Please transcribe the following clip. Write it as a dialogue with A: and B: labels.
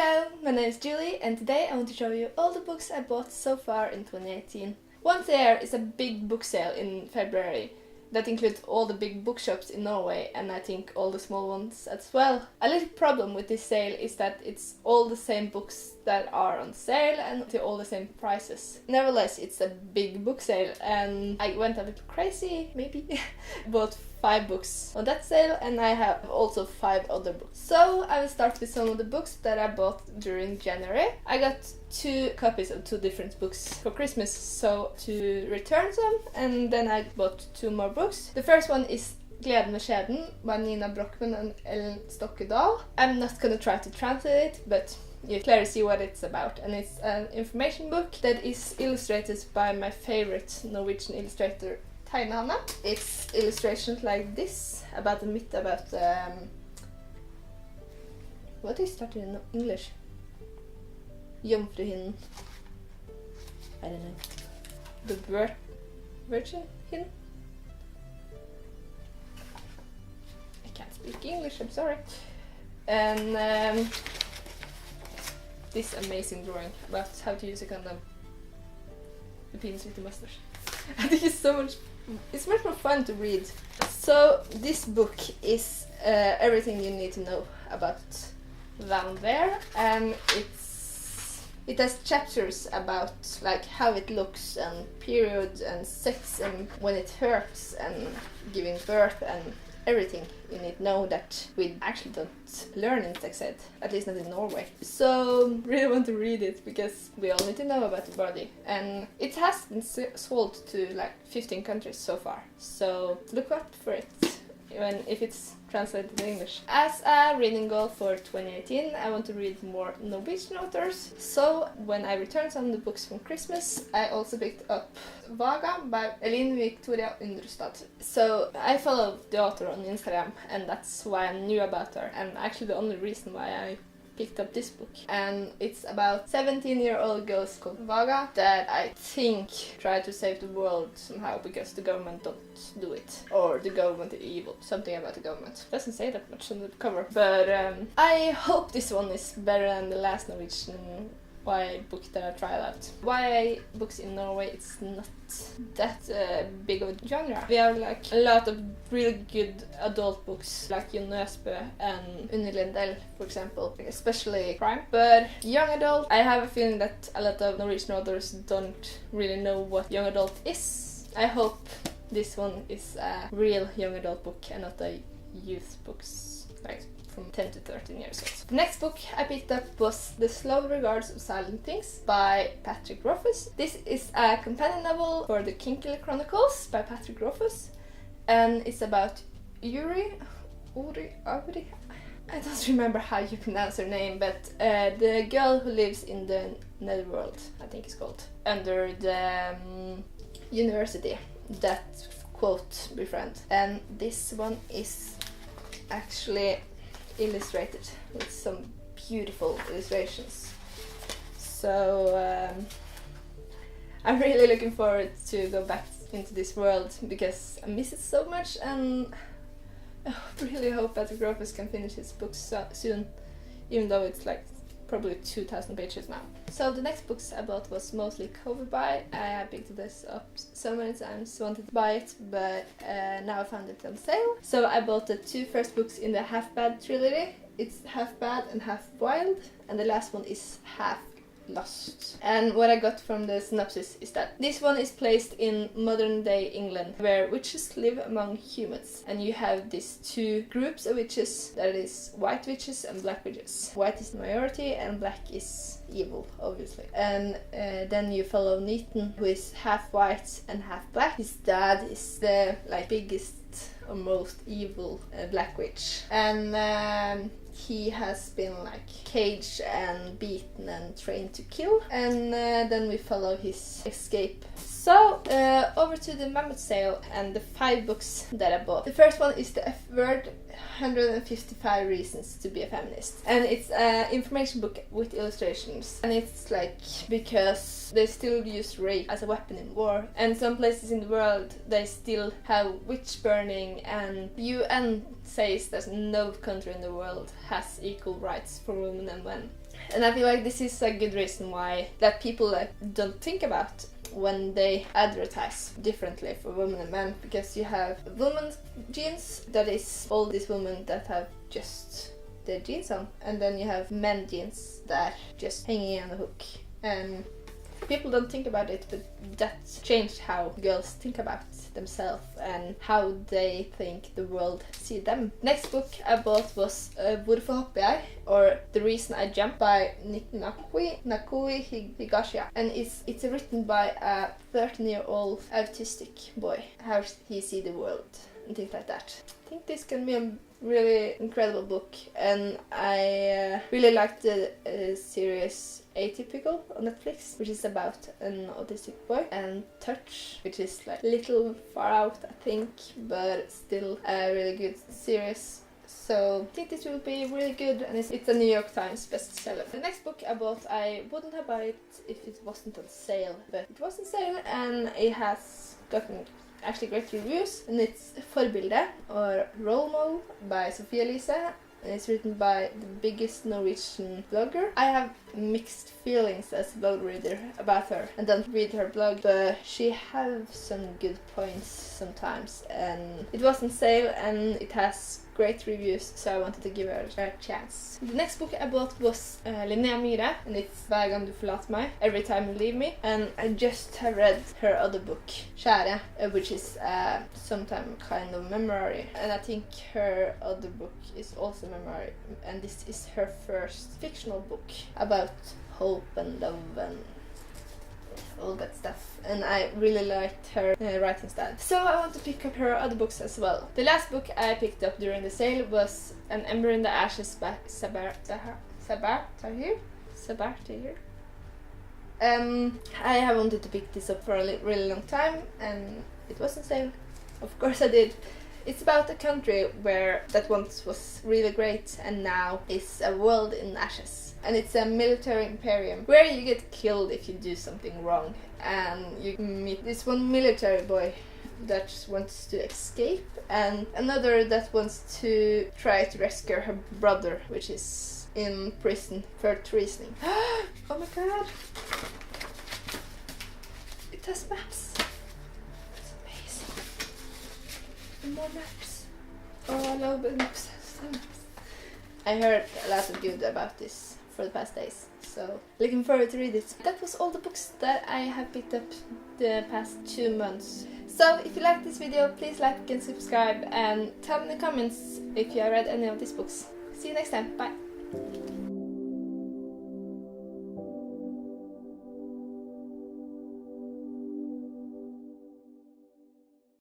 A: Hello, my name is Julie and today I want to show you all the books I bought so far in 2018. Once a year is a big book sale in February that includes all the big bookshops in Norway and I think all the small ones as well. A little problem with this sale is that it's all the same books that are on sale and to all the same prices. Nevertheless, it's a big book sale and I went a little crazy, maybe. Bought 5 books on that sale and I have also 5 other books. So I will start with some of the books that I bought during January. I got 2 copies of 2 different books for Christmas, so to return some, and then I bought 2 more books. The first one is Gleden med skjeden by Nina Brochmann and Ellen Stokkedal. I'm not gonna try to translate it, but you clearly see what it's about, and it's an information book that is illustrated by my favorite Norwegian illustrator Tegnehane. It's illustrations like this about the myth about what is that in English? Jomfruhinnen. I don't know. The Virgin Hin? I can't speak English, I'm sorry. And this amazing drawing about how to use a condom. The penis with the mustache. I think it's much more fun to read. So this book is everything you need to know about down there, and it has chapters about like how it looks and period and sex and when it hurts and giving birth and everything you need to know that we actually don't learn in sex ed, at least not in Norway. So really want to read it because we all need to know about the body, and it has been sold to like 15 countries so far, so look up for it even if it's translated to English. As a reading goal for 2018, I want to read more Norwegian authors, so when I returned some of the books from Christmas, I also picked up Vaga by Elin Victoria Undrestad. So I follow the author on Instagram and that's why I knew about her, and actually the only reason why I picked up this book. And it's about 17-year-old girls called Vaga that I think try to save the world somehow because the government don't do it, or the government is evil, something about the government. Doesn't say that much on the cover, but I hope this one is better than the last Norwegian YA book that I tried out. YA books in Norway, it's not that big of a genre. We have like a lot of really good adult books like Uniq and Unni Lindell, for example, especially crime. But young adult, I have a feeling that a lot of Norwegian authors don't really know what young adult is. I hope this one is a real young adult book and not a youth books like from 10 to 13 years old. The next book I picked up was The Slow Regards of Silent Things by Patrick Rothfuss. This is a companion novel for the Kinkle Chronicles by Patrick Rothfuss, and it's about Uri. I don't remember how you pronounce her name, but the girl who lives in the Netherworld, I think it's called, under the university that quote befriend. And this one is actually illustrated with some beautiful illustrations. So I'm really looking forward to go back into this world because I miss it so much, and I really hope Patrick Rothfuss can finish his books soon, even though it's like probably 2,000 pages now. So the next books I bought was mostly cover buy. I picked this up so many times, wanted to buy it, but now I found it on sale. So I bought the 2 first books in the Half Bad trilogy. It's Half Bad and Half Wild, and the last one is Half Lost. And what I got from the synopsis is that this one is placed in modern day England where witches live among humans, and you have these 2 groups of witches, that is white witches and black witches. White is the majority and black is evil, obviously. And then you follow Neaton, who is half white and half black. His dad is the biggest or most evil black witch, and he has been caged and beaten and trained to kill, and then we follow his escape. So, over to the mammoth sale and the 5 books that I bought. The first one is the F-word, 155 Reasons to be a Feminist. And it's an information book with illustrations. And it's like, because they still use rape as a weapon in war. And some places in the world, they still have witch burning, and the UN says that no country in the world has equal rights for women and men. And I feel like this is a good reason why that people don't think about when they advertise differently for women and men, because you have women's jeans, that is all these women that have just their jeans on, and then you have men jeans that are just hanging on a hook, and people don't think about it, but that's changed how girls think about themselves and how they think the world see them. Next book I bought was Hvorfor hopper jeg? Or The Reason I Jump by Nakui Higashia. And it's written by a 13-year-old autistic boy, how he see the world and things like that. I think this can be a really incredible book, and I really liked the series Atypical on Netflix, which is about an autistic boy, and Touch, which is like a little far out, I think, but still a really good series. So I think this will be really good, and it's a New York Times bestseller. The next book I bought, I wouldn't have bought it if it wasn't on sale, but it was on sale, and it has gotten actually great reviews, and it's Forbilde, or Role Model by Sofie Elise, and it's written by the biggest Norwegian blogger. I have mixed feelings as a blog reader about her, and don't read her blog, but she has some good points sometimes, and it was on sale and it has great reviews, so I wanted to give her a chance. The next book I bought was Linnea Myhre, and it's Hver gang du forlater meg, Every Time You Leave Me, and I just have read her other book, Kjære, which is sometime kind of memory, and I think her other book is also memory, and this is her first fictional book about hope and love and all that stuff, and I really liked her writing style. So I want to pick up her other books as well. The last book I picked up during the sale was An Ember in the Ashes by Sabar Tahir. I have wanted to pick this up for a really long time, and it was on sale. Of course I did. It's about a country where that once was really great and now is a world in ashes. And it's a military imperium where you get killed if you do something wrong. And you meet this one military boy that wants to escape, and another that wants to try to rescue her brother, which is in prison for treason. Oh my god! It has maps. It's amazing. And more maps. Oh, I love maps. I heard a lot of good about this for the past days, so looking forward to read it. That was all the books that I have picked up the past 2 months. So if you like this video, please like and subscribe, and tell me in the comments if you have read any of these books. See you next time. Bye!